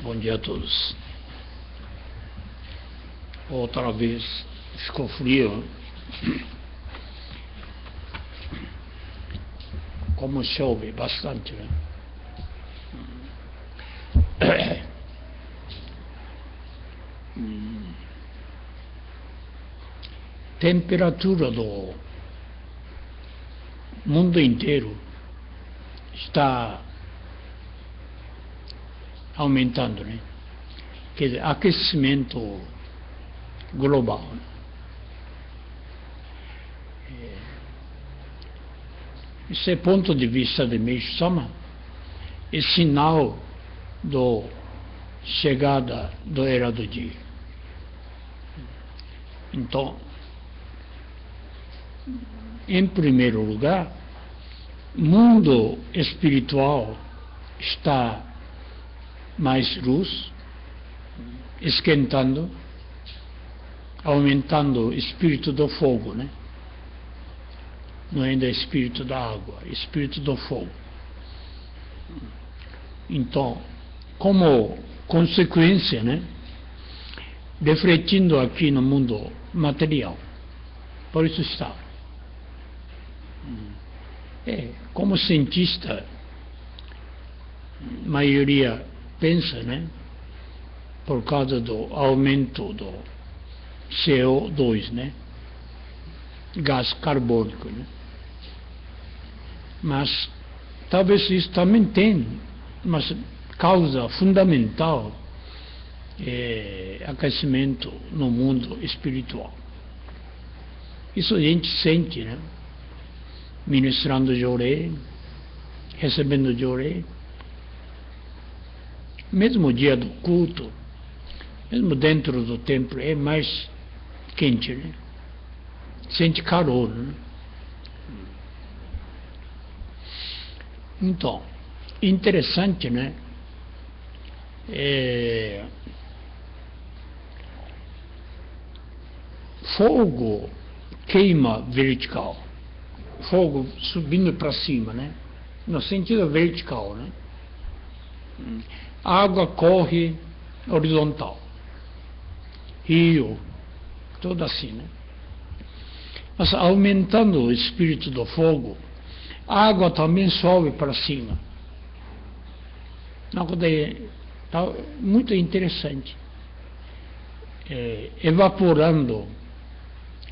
Bom dia a todos. Outra vez ficou frio. Como chove bastante, né? Temperatura do mundo inteiro está aumentando, né? Quer dizer, aquecimento global. Esse é ponto de vista de Meishu-sama, é sinal da chegada da Era do Dia. Então, em primeiro lugar, o mundo espiritual está mais luz, esquentando, aumentando o espírito do fogo, né? Não é ainda espírito da água, espírito do fogo. Então, como consequência, né? Refletindo aqui no mundo material. Por isso está. Como cientista, a maioria pensa, né? Por causa do aumento do CO2, né? Gás carbônico, né? Mas talvez isso também tem, mas causa fundamental aquecimento no mundo espiritual. Isso a gente sente, né? Ministrando Jorei, recebendo Jorei, mesmo dia do culto, mesmo dentro do templo, é mais quente, né? Sente calor, né? Então, interessante, né? Fogo queima vertical, fogo subindo para cima, né? No sentido vertical, né? A água corre horizontal, rio, tudo assim, né? Mas aumentando o espírito do fogo, a água também sobe para cima. Uma coisa muito interessante. Evaporando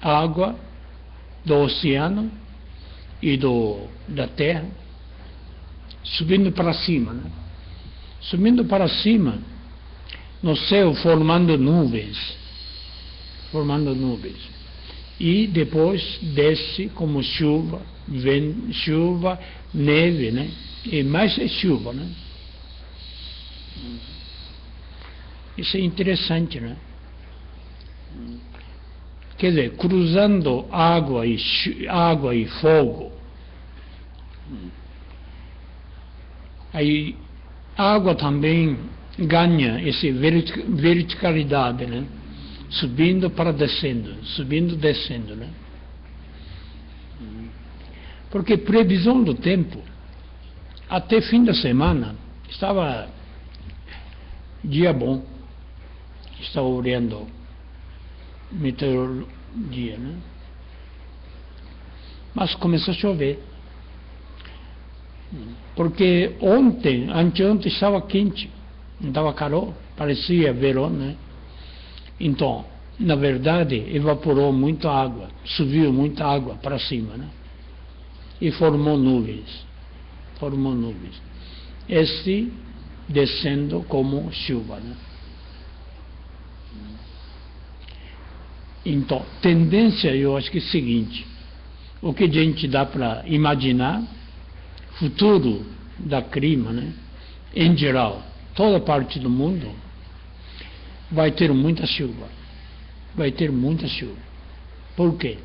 a água do oceano e da terra, subindo para cima, né? Subindo para cima, no céu formando nuvens. E depois desce como chuva, chuva, neve, né? E mais é chuva, né? Isso é interessante, né? Quer dizer, cruzando água e fogo. Aí a água também ganha essa verticalidade, né? Subindo para descendo, subindo, descendo, né? Porque previsão do tempo, até fim da semana, estava dia bom, estava olhando meteorologia, né? Mas começou a chover. Porque anteontem estava quente, não estava calor, parecia verão, né? Então, na verdade, evaporou muita água, subiu muita água para cima, né? E formou nuvens. Este descendo como chuva, né? Então, tendência, eu acho que é o seguinte: o que a gente dá para imaginar, futuro da clima, né? Em geral, toda parte do mundo vai ter muita chuva. Por quê?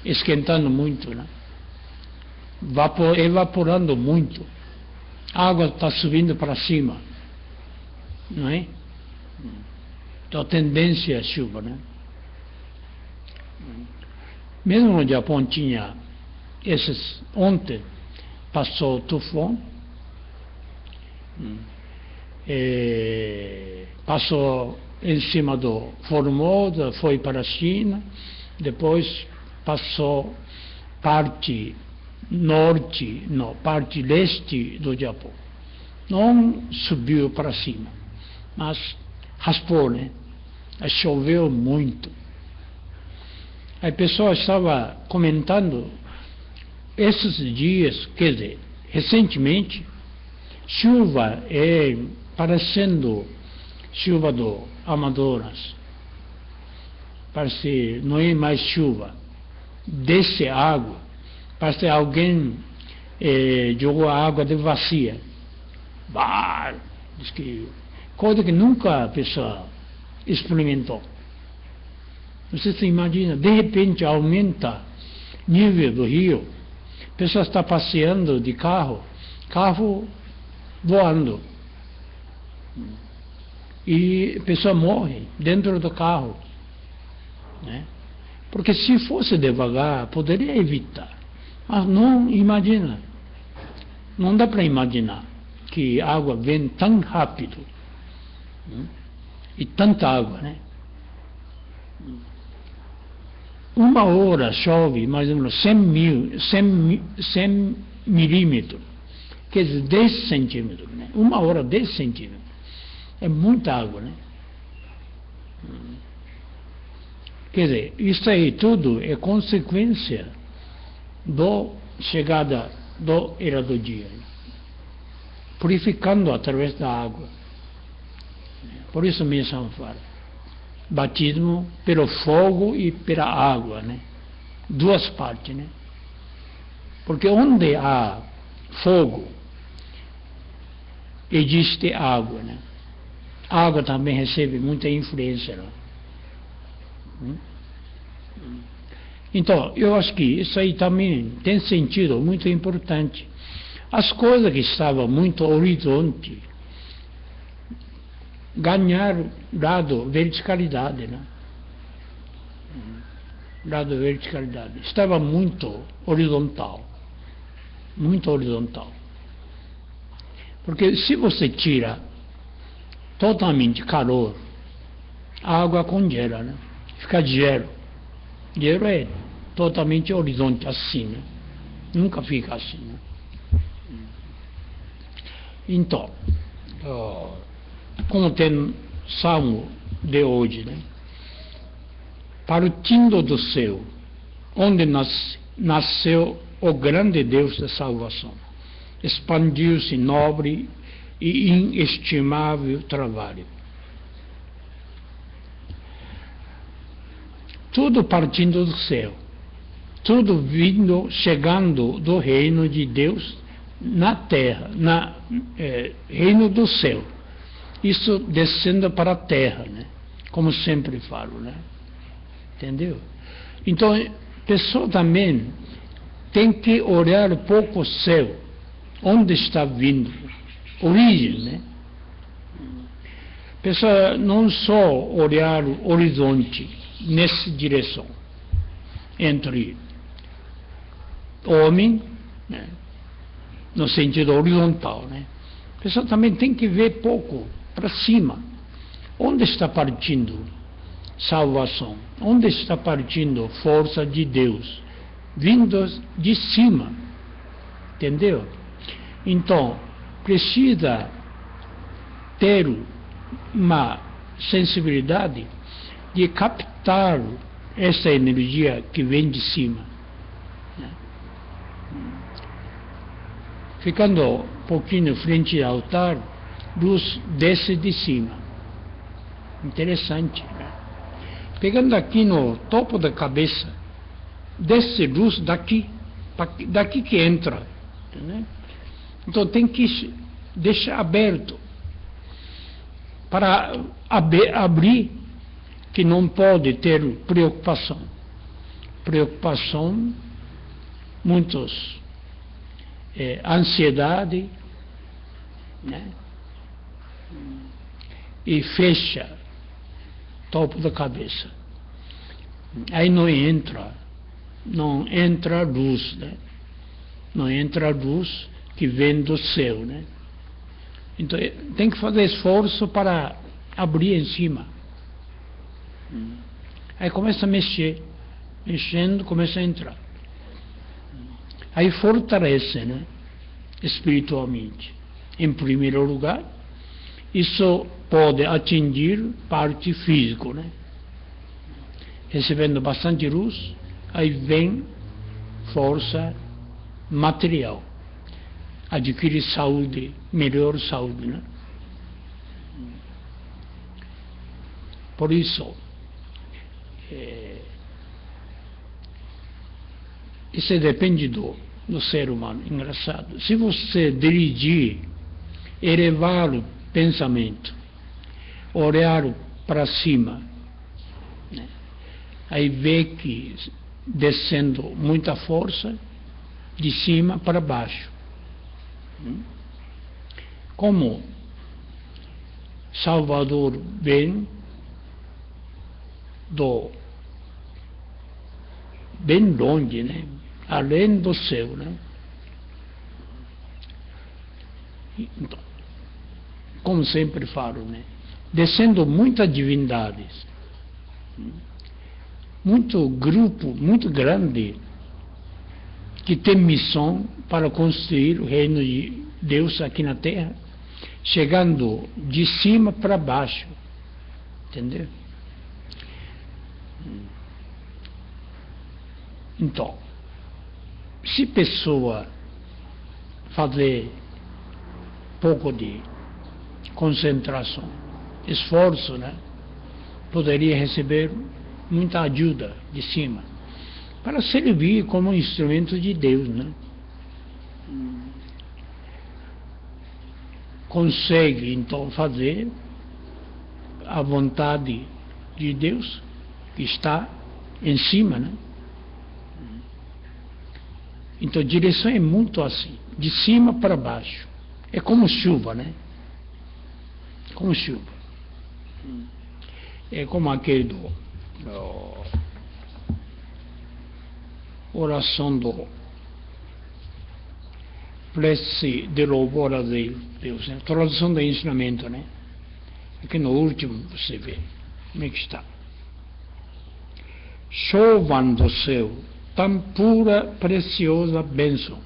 Esquentando muito, né? Evaporando muito. A água está subindo para cima, não é? Então, a tendência é a chuva, né? Mesmo no Japão tinha ontem passou o tufão, passou em cima do Formosa, foi para a China, depois passou parte parte leste do Japão. Não subiu para cima, mas raspou, né? Choveu muito. A pessoa estava comentando esses dias, quer dizer, recentemente, chuva parecendo chuva do Amazonas. Parece, não é mais chuva. Desce água. Parece que alguém jogou a água de vazia. Diz que, coisa que nunca a pessoa experimentou. Você se imagina, de repente aumenta o nível do rio. A pessoa está passeando de carro voando. E a pessoa morre dentro do carro. Né? Porque se fosse devagar, poderia evitar. Mas não imagina. Não dá para imaginar que a água vem tão rápido. E tanta água, né? Uma hora chove mais ou menos 100 milímetros. Quer dizer, 10 centímetros. Né? Uma hora, 10 centímetros. É muita água, né? Quer dizer, isso aí tudo é consequência da chegada do Era do Dia, né? Purificando através da água. Por isso mesmo fala, batismo pelo fogo e pela água, né? Duas partes, né? Porque onde há fogo, existe água, né? A água também recebe muita influência, né? Então, eu acho que isso aí também tem sentido muito importante. As coisas que estavam muito horizonte ganharam lado verticalidade, né? Lado verticalidade. Estava muito horizontal. Muito horizontal. Porque se você tira totalmente calor, a água congela, né? Fica de gelo. Gelo é totalmente horizonte, assim, né? Nunca fica assim, né? Então, como tem Salmo de hoje, né? Partindo do céu, onde nasceu o grande Deus da salvação, expandiu-se nobre e inestimável trabalho. Tudo partindo do céu, tudo vindo, chegando do reino de Deus na terra, reino do céu. Isso descendo para a terra, né? Como sempre falo, né? Entendeu? Então, a pessoa também tem que olhar um pouco o céu, onde está vindo, origem, né? A pessoa não só olhar o horizonte nessa direção, entre homem, né? No sentido horizontal, né? A pessoa também tem que ver pouco para cima. Onde está partindo salvação? Onde está partindo força de Deus? Vindos de cima. Entendeu? Então, precisa ter uma sensibilidade de captar essa energia que vem de cima. Ficando um pouquinho frente ao altar, luz desce de cima. Interessante, né? Pegando aqui no topo da cabeça, desce luz daqui que entra. Né? Então tem que deixar aberto para abrir, que não pode ter preocupação. Preocupação, muitos ansiedade, né? E fecha topo da cabeça. Aí não entra luz, né? não entra a luz que vem do céu, né? Então tem que fazer esforço para abrir em cima. Aí começa a mexer, mexendo, começa a entrar. Aí fortalece, né? Espiritualmente. Em primeiro lugar, isso pode atingir parte física, né? Recebendo bastante luz, aí vem força material. Adquire saúde, melhor saúde, né? Por isso, isso depende do ser humano, engraçado. Se você dirigir, elevar o pensamento, olhar para cima, né? Aí vê que descendo muita força de cima para baixo. Como Salvador vem bem longe, né? Além do céu, né? Então, como sempre falo, né? Descendo muitas divindades, muito grupo, muito grande, que tem missão para construir o reino de Deus aqui na Terra, chegando de cima para baixo, entendeu? Então, se pessoa fazer pouco de concentração, esforço, né, poderia receber muita ajuda de cima para servir como instrumento de Deus, né? Consegue então fazer a vontade de Deus que está em cima, né? Então a direção é muito assim, de cima para baixo. É como chuva, né? Como chuva. É como aquele oração do prece de louvor a Deus, né? Tradução do ensinamento, né? Aqui no último você vê como é que está. Chovam do céu tão pura, preciosa bênção,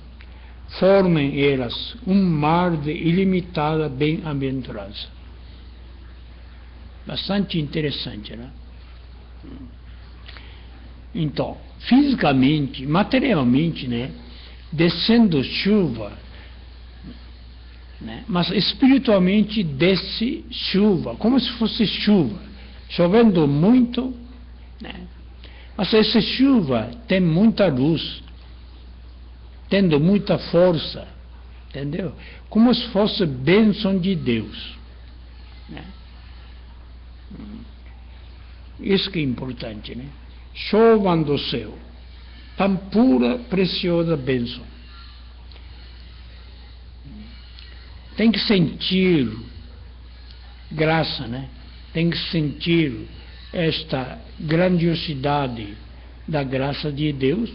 formem elas um mar de ilimitada bem-aventurança. Bastante interessante, né? Então, fisicamente, materialmente, né? Descendo chuva, né? Mas espiritualmente desce chuva, como se fosse chuva, chovendo muito, né? Mas essa chuva tem muita luz, tendo muita força, entendeu? Como se fosse bênção de Deus, né? Isso que é importante, né? Chovam do céu, tão pura, preciosa bênção. Tem que sentir graça, né? Tem que sentir esta grandiosidade da graça de Deus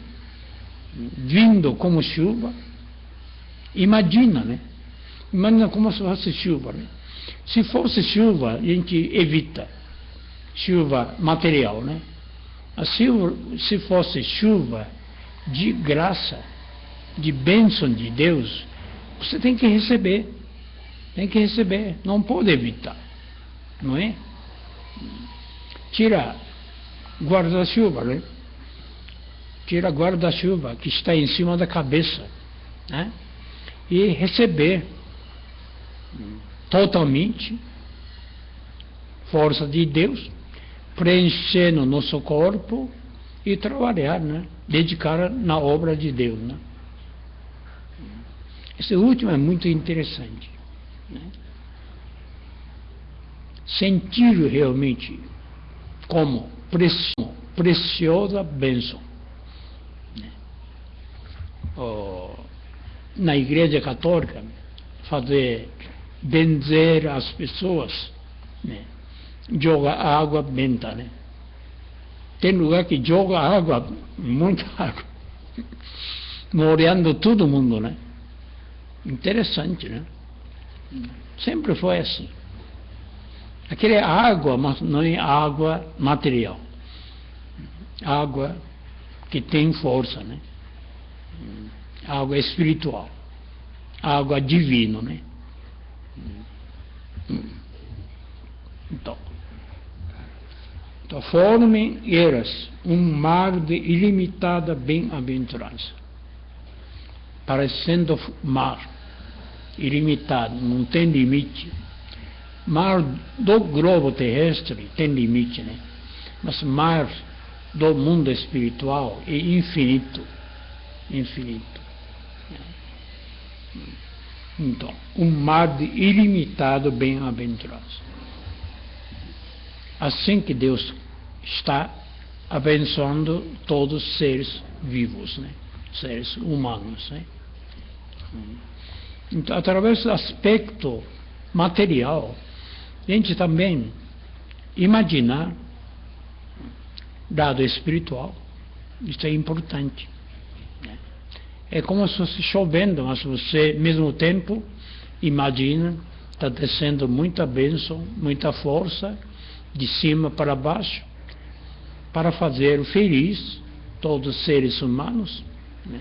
vindo como chuva. Imagina, né? Imagina como se fosse chuva, né? Se fosse chuva, a gente evita chuva material, né? Se fosse chuva de graça, de bênção de Deus, você tem que receber. Tem que receber, não pode evitar, não é? Tira guarda-chuva, né? Tira guarda-chuva que está em cima da cabeça, né? E receber totalmente força de Deus, preenchendo o nosso corpo e trabalhar, né? Dedicar na obra de Deus, né? Esse último é muito interessante, né? Sentir realmente como preciosa bênção, né? Na Igreja Católica, fazer benzer as pessoas, né? Joga água benta, né? Tem lugar que joga água, muita água, molhando todo mundo, né? Interessante, né? Sempre foi assim. Aquela é água, mas não é água material. Água que tem força, né? Água espiritual. Água divina, né? Então, formem eras um mar de ilimitada bem-aventurança, parecendo mar ilimitado, não tem limite. Mar do globo terrestre tem limite, né? Mas mar do mundo espiritual é infinito, infinito. Então, um mar de ilimitado bem-aventurança. Assim que Deus está abençoando todos os seres vivos, né? Seres humanos, né? Então, através do aspecto material, a gente também imaginar lado espiritual. Isso é importante. É como se fosse chovendo, mas você, ao mesmo tempo, imagina, está descendo muita bênção, muita força, de cima para baixo, para fazer feliz todos os seres humanos, né?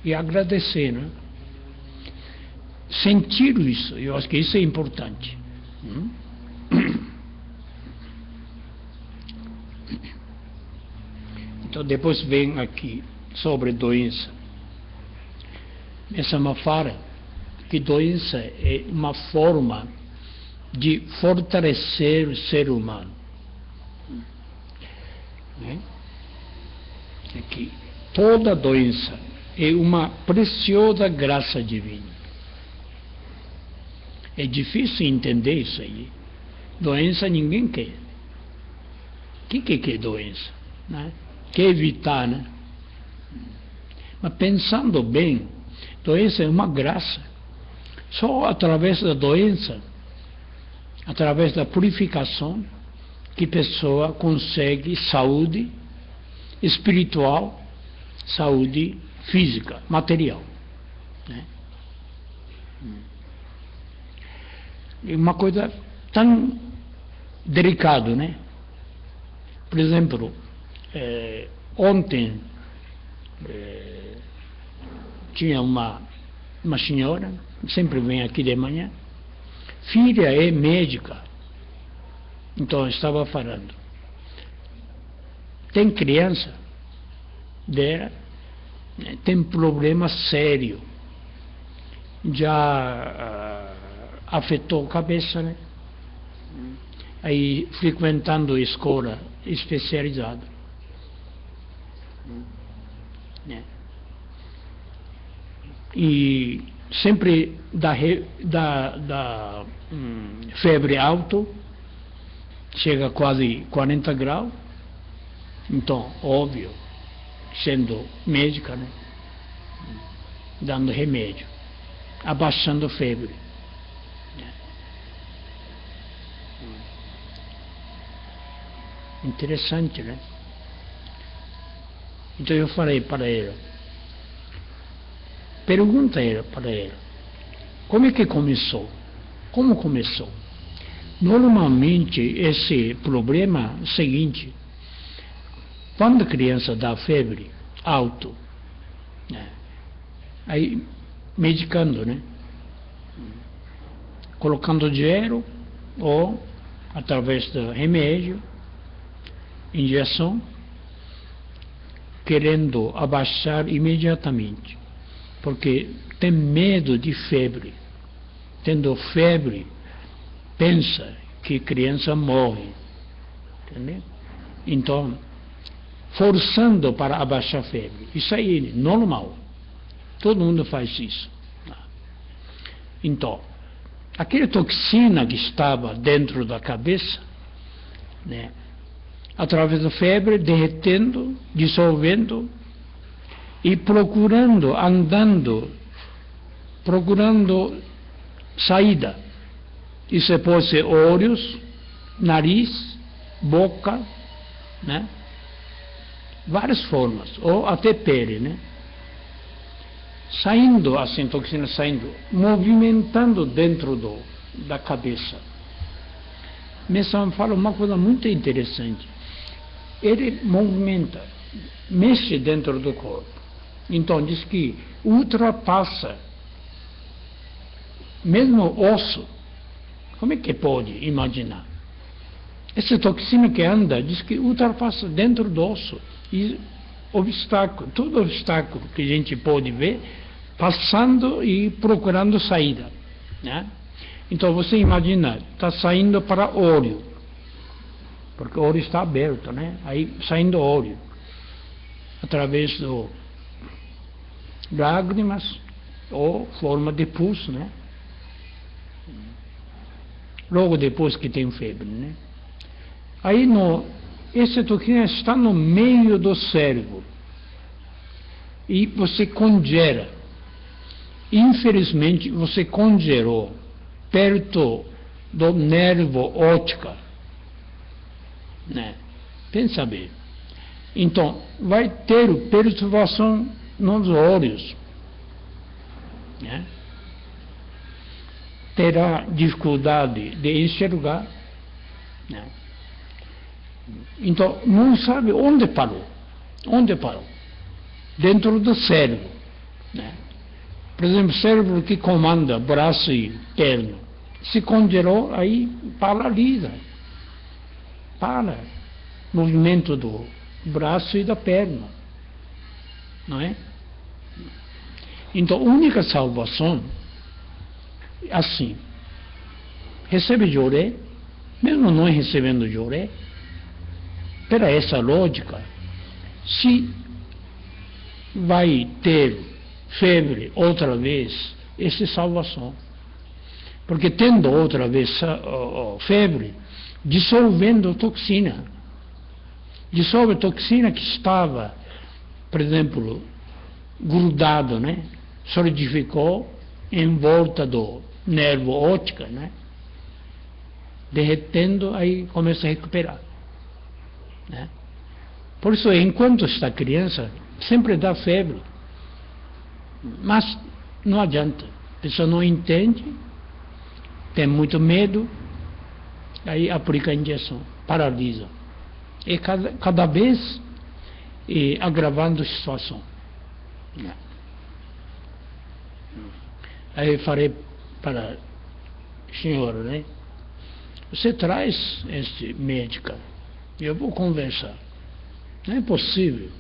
E agradecer, né? Sentir isso, eu acho que isso é importante. Então, depois vem aqui sobre doença. Essa me fala que doença é uma forma de fortalecer o ser humano. Né? Aqui, toda doença é uma preciosa graça divina. É difícil entender isso aí. Doença ninguém quer. O que é doença? Né? Quer evitar, né? Mas pensando bem, doença é uma graça. Só através da doença, através da purificação, que a pessoa consegue saúde espiritual, saúde física, material. Né? É uma coisa tão delicada, né? Por exemplo, ontem tinha uma senhora, sempre vem aqui de manhã, filha é médica, então estava falando, tem criança dela, tem problema sério, já afetou a cabeça, né? Aí frequentando escola especializada, né? E sempre da febre alta, chega a quase 40 graus, então, óbvio, sendo médica, né? Dando remédio, abaixando a febre. Interessante, né? Então eu falei para ela, pergunta para ela, como é que começou? Como começou? Normalmente esse problema é o seguinte, quando a criança dá febre alto, né? Aí medicando, né? Colocando dinheiro ou através do remédio, injeção, querendo abaixar imediatamente, porque tem medo de febre. Tendo febre, pensa que a criança morre. Entendeu? Então, forçando para abaixar a febre. Isso aí é normal. Todo mundo faz isso. Então, aquela toxina que estava dentro da cabeça, né? Através da febre, derretendo, dissolvendo e procurando, andando, procurando saída. Isso pode ser olhos, nariz, boca, né? várias formas, ou até pele, né? Saindo, assim, toxina saindo, movimentando dentro da cabeça. Messam fala uma coisa muito interessante. Ele movimenta, mexe dentro do corpo. Então, diz que ultrapassa, mesmo o osso. Como é que pode imaginar? Essa toxina que anda, diz que ultrapassa dentro do osso. E obstáculo, todo obstáculo que a gente pode ver, passando e procurando saída, né? Então você imagina, está saindo para o olho, porque o olho está aberto, né? Aí saindo o olho, através do lágrimas ou forma de pus, né? Logo depois que tem febre, né? Aí essa toxina está no meio do cérebro e você congela. Infelizmente, você congelou perto do nervo óptica, né? Pensa bem. Então, vai ter perturbação nos olhos, né? Terá dificuldade de enxergar, né? Então, não sabe onde parou. Onde parou? Dentro do cérebro, né? Por exemplo, cérebro que comanda braço e perna. Se congelou, aí paralisa. Para o movimento do braço e da perna. Não é? Então, a única salvação, assim, recebe joré, mesmo não recebendo joré, pela essa lógica, se vai ter febre outra vez, essa é salvação. Porque tendo outra vez febre, dissolvendo toxina. Dissolve toxina que estava, por exemplo, grudado, né? Solidificou em volta do nervo óptico, né? Derretendo, aí começa a recuperar, né? Por isso, enquanto está criança, sempre dá febre. Mas não adianta. A pessoa não entende, tem muito medo, aí aplica a injeção, paralisa. E cada vez agravando a situação. Aí eu falei para a senhora, né? Você traz esse médico, eu vou conversar. Não é possível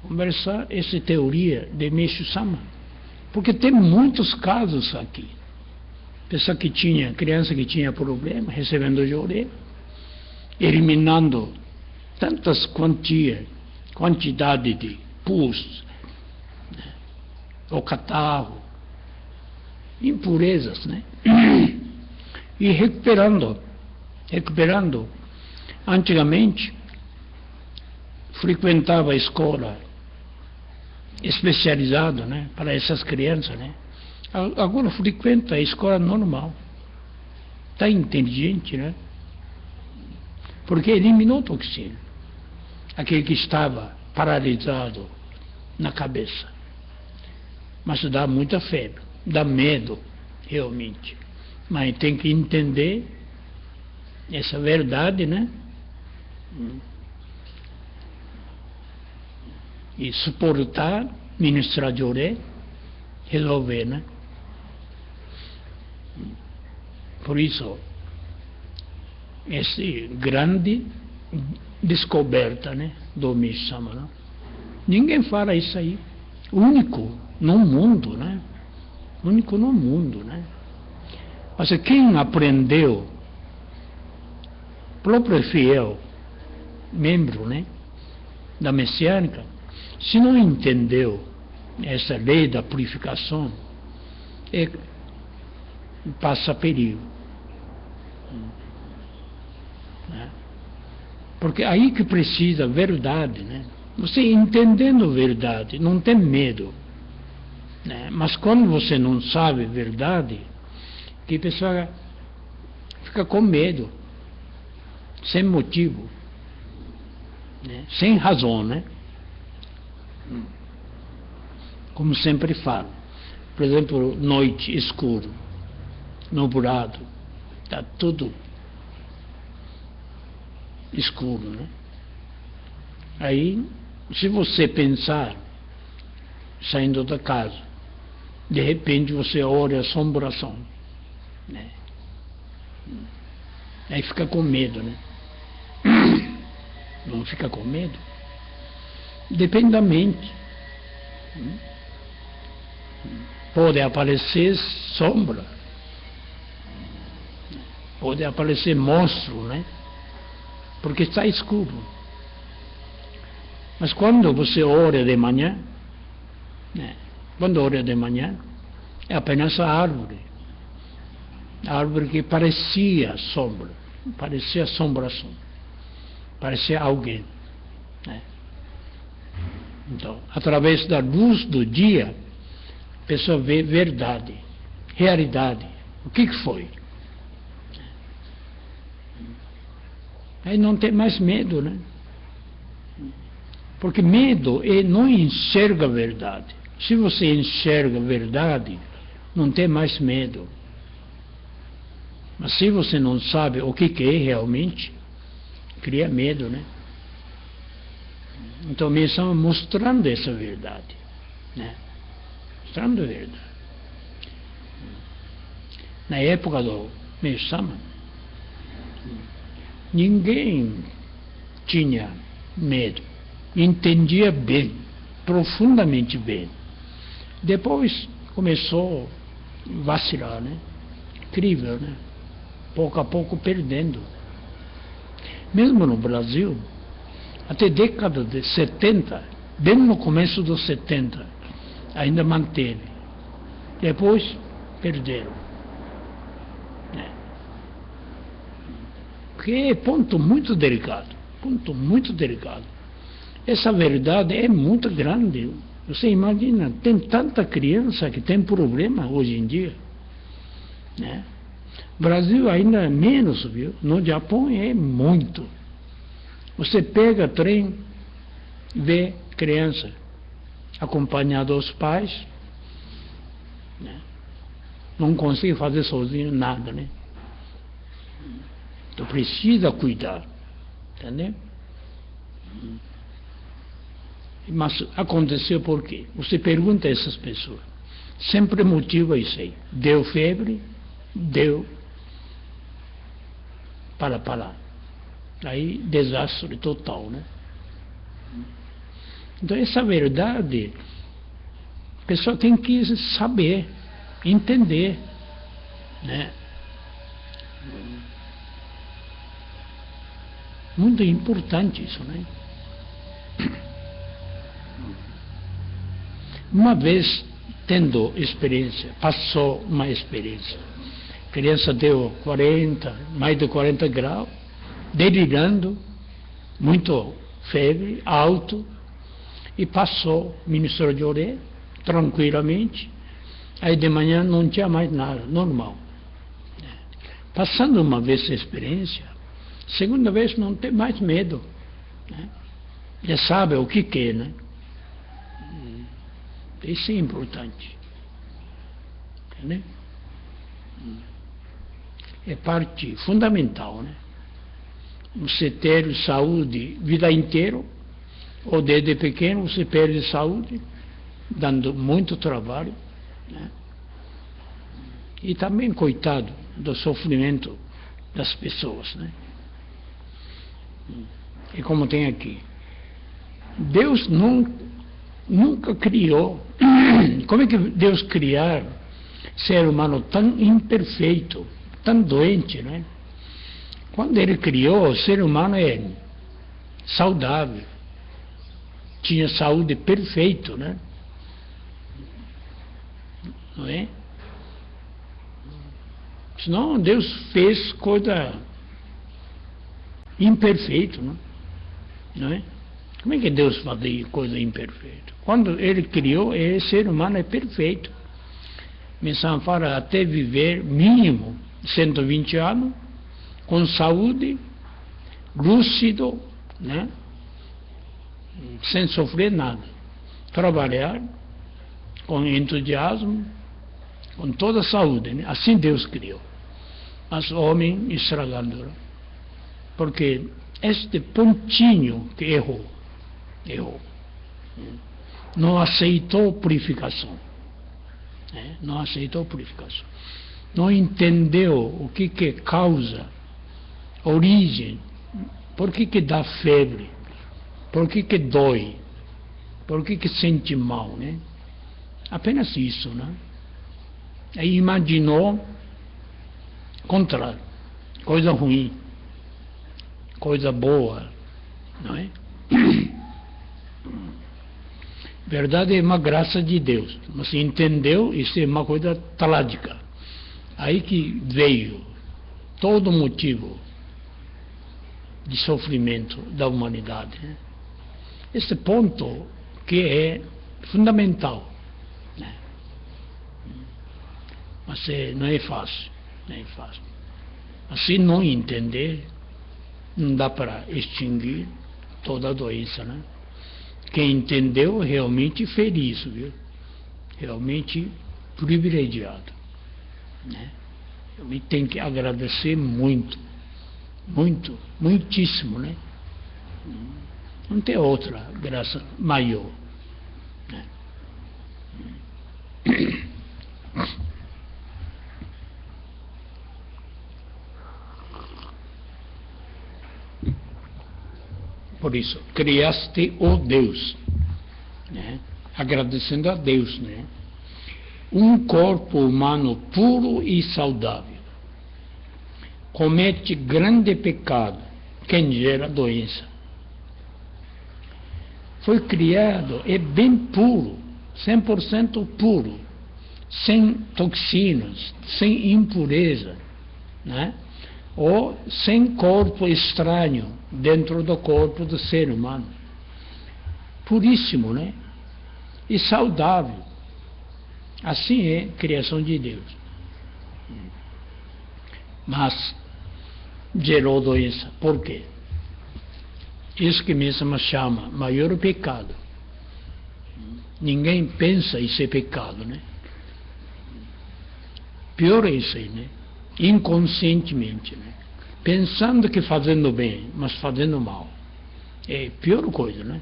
conversar essa teoria de Meixo Sama, porque tem muitos casos aqui. Pessoa que tinha, criança que tinha problema, recebendo joré, eliminando tantas quantidade de pus, né? O catarro, impurezas, né? E recuperando. Antigamente, frequentava a escola especializada, né, para essas crianças, né? Agora frequenta a escola normal. Está inteligente, né? Porque eliminou toxina. Aquele que estava paralisado na cabeça. Mas dá muita febre, dá medo, realmente. Mas tem que entender essa verdade, né? E suportar, ministrar de oré, resolver, né? Por isso, essa grande descoberta, né, do Meixo Sama, né? Ninguém fala isso aí. Único no mundo, né? Único no mundo, né? Mas quem aprendeu, próprio fiel, membro, né, da messiânica, se não entendeu essa lei da purificação, passa perigo, né? Porque aí que precisa verdade, né? Você entendendo verdade, não tem medo, né? Mas quando você não sabe verdade, que a pessoa fica com medo, sem motivo, né? Sem razão, né? Como sempre falo. Por exemplo, noite, escuro, nublado, está tudo escuro, né? Aí, se você pensar, saindo da casa, de repente você olha a assombração, né? Aí fica com medo, né? Não fica com medo? Depende da mente. Pode aparecer sombra, pode aparecer monstro, né? Porque está escuro. Mas quando você ora de manhã, né? Quando ora de manhã, é apenas a árvore. A árvore que parecia sombra, parecia assombração, parecia alguém, né? Então, através da luz do dia, a pessoa vê verdade, realidade. O que foi? Aí não tem mais medo, né? Porque medo é não enxerga a verdade. Se você enxerga a verdade, não tem mais medo. Mas se você não sabe o que é realmente, cria medo, né? Então, nós estamos mostrando essa verdade, né? Mostrando a verdade. Na época do Meisama, ninguém tinha medo, entendia bem, profundamente bem. Depois começou a vacilar, né? Incrível, né? Pouco a pouco perdendo. Mesmo no Brasil, até década de 70, bem no começo dos 70, ainda manteve. Depois perderam. Porque é ponto muito delicado. Ponto muito delicado. Essa verdade é muito grande. Você imagina, tem tanta criança que tem problema hoje em dia, né? Brasil ainda é menos, viu? No Japão é muito. Você pega trem, vê criança acompanhada dos pais, né? Não consegue fazer sozinho nada, né? Então precisa cuidar, entendeu? Mas aconteceu por quê? Você pergunta a essas pessoas. Sempre motiva isso aí. Deu febre, deu para parar. Aí desastre total, né? Então essa verdade, a pessoa tem que saber, entender, né? Muito importante isso, né? Uma vez tendo experiência, passou uma experiência. A criança deu mais de 40 graus, delirando, muito febre, alto, e passou ministro de orelha, tranquilamente. Aí de manhã não tinha mais nada, normal. Passando uma vez essa experiência, segunda vez não tem mais medo, né? Já sabe o que é, né? Isso é importante, entendeu? É parte fundamental, né? Você ter saúde vida inteira, ou desde pequeno você perde saúde, dando muito trabalho, né? E também, coitado, do sofrimento das pessoas, né? E como tem aqui, Deus nunca criou. Como é que Deus criar ser humano tão imperfeito, tão doente, né? Quando Ele criou, o ser humano é saudável, tinha saúde perfeita, né? Não é? Senão Deus fez coisa imperfeita, não é? Como é que Deus fazia coisa imperfeita? Quando Ele criou, o ser humano é perfeito. Mensagem fala até viver mínimo 120 anos, com saúde, lúcido, né? sem sofrer nada. Trabalhar com entusiasmo, com toda a saúde, né? Assim Deus criou. Mas o homem estragando. Porque este pontinho que errou, não aceitou purificação. Não aceitou purificação. Não entendeu o que causa, origem, por que dá febre, por que dói, por que sente mal, né? Apenas isso, né? Aí imaginou contrário, coisa ruim, coisa boa, não é? Verdade é uma graça de Deus, mas entendeu, isso é uma coisa trágica. Aí que veio todo o motivo de sofrimento da humanidade, né? Esse ponto que é fundamental, né? Mas não é fácil, não é fácil. Assim não entender, não dá para extinguir toda a doença, né? Quem entendeu realmente feliz, viu? Realmente privilegiado, né? Realmente tem que agradecer muito, muito, muitíssimo, né? Não tem outra graça maior, né? Por isso, criaste o Deus, né? Agradecendo a Deus, né? Um corpo humano puro e saudável comete grande pecado, quem gera doença. Foi criado, é bem puro, 100% puro, sem toxinas, sem impureza, né? Ou sem corpo estranho dentro do corpo do ser humano. Puríssimo, né? E saudável. Assim é a criação de Deus. Mas gerou doença. Por quê? Isso que mesmo chama maior pecado. Ninguém pensa em ser pecado, né? Pior é isso aí, né? Inconscientemente, né? Pensando que fazendo bem, mas fazendo mal. É a pior coisa, né?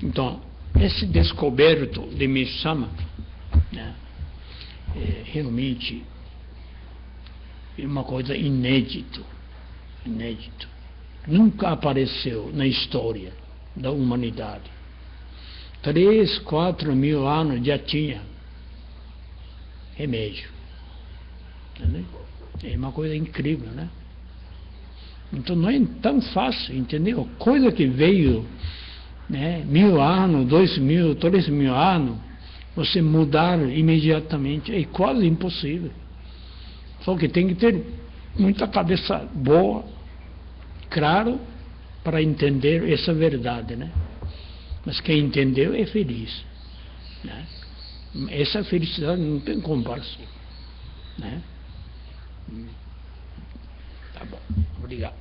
Então, esse descoberto de Mishama, né, é realmente uma coisa inédita. Nunca apareceu na história da humanidade. 3, 4 mil anos já tinha remédio. Entendeu? É uma coisa incrível, né? Então não é tão fácil, entendeu? Coisa que veio, né, 1000 anos, 2000, 3000 anos, você mudar imediatamente é quase impossível. Só que tem que ter muita cabeça boa, claro, para entender essa verdade, né? Mas quem entendeu é feliz, né? Essa felicidade não tem comparação, né? Tá bom, obrigado.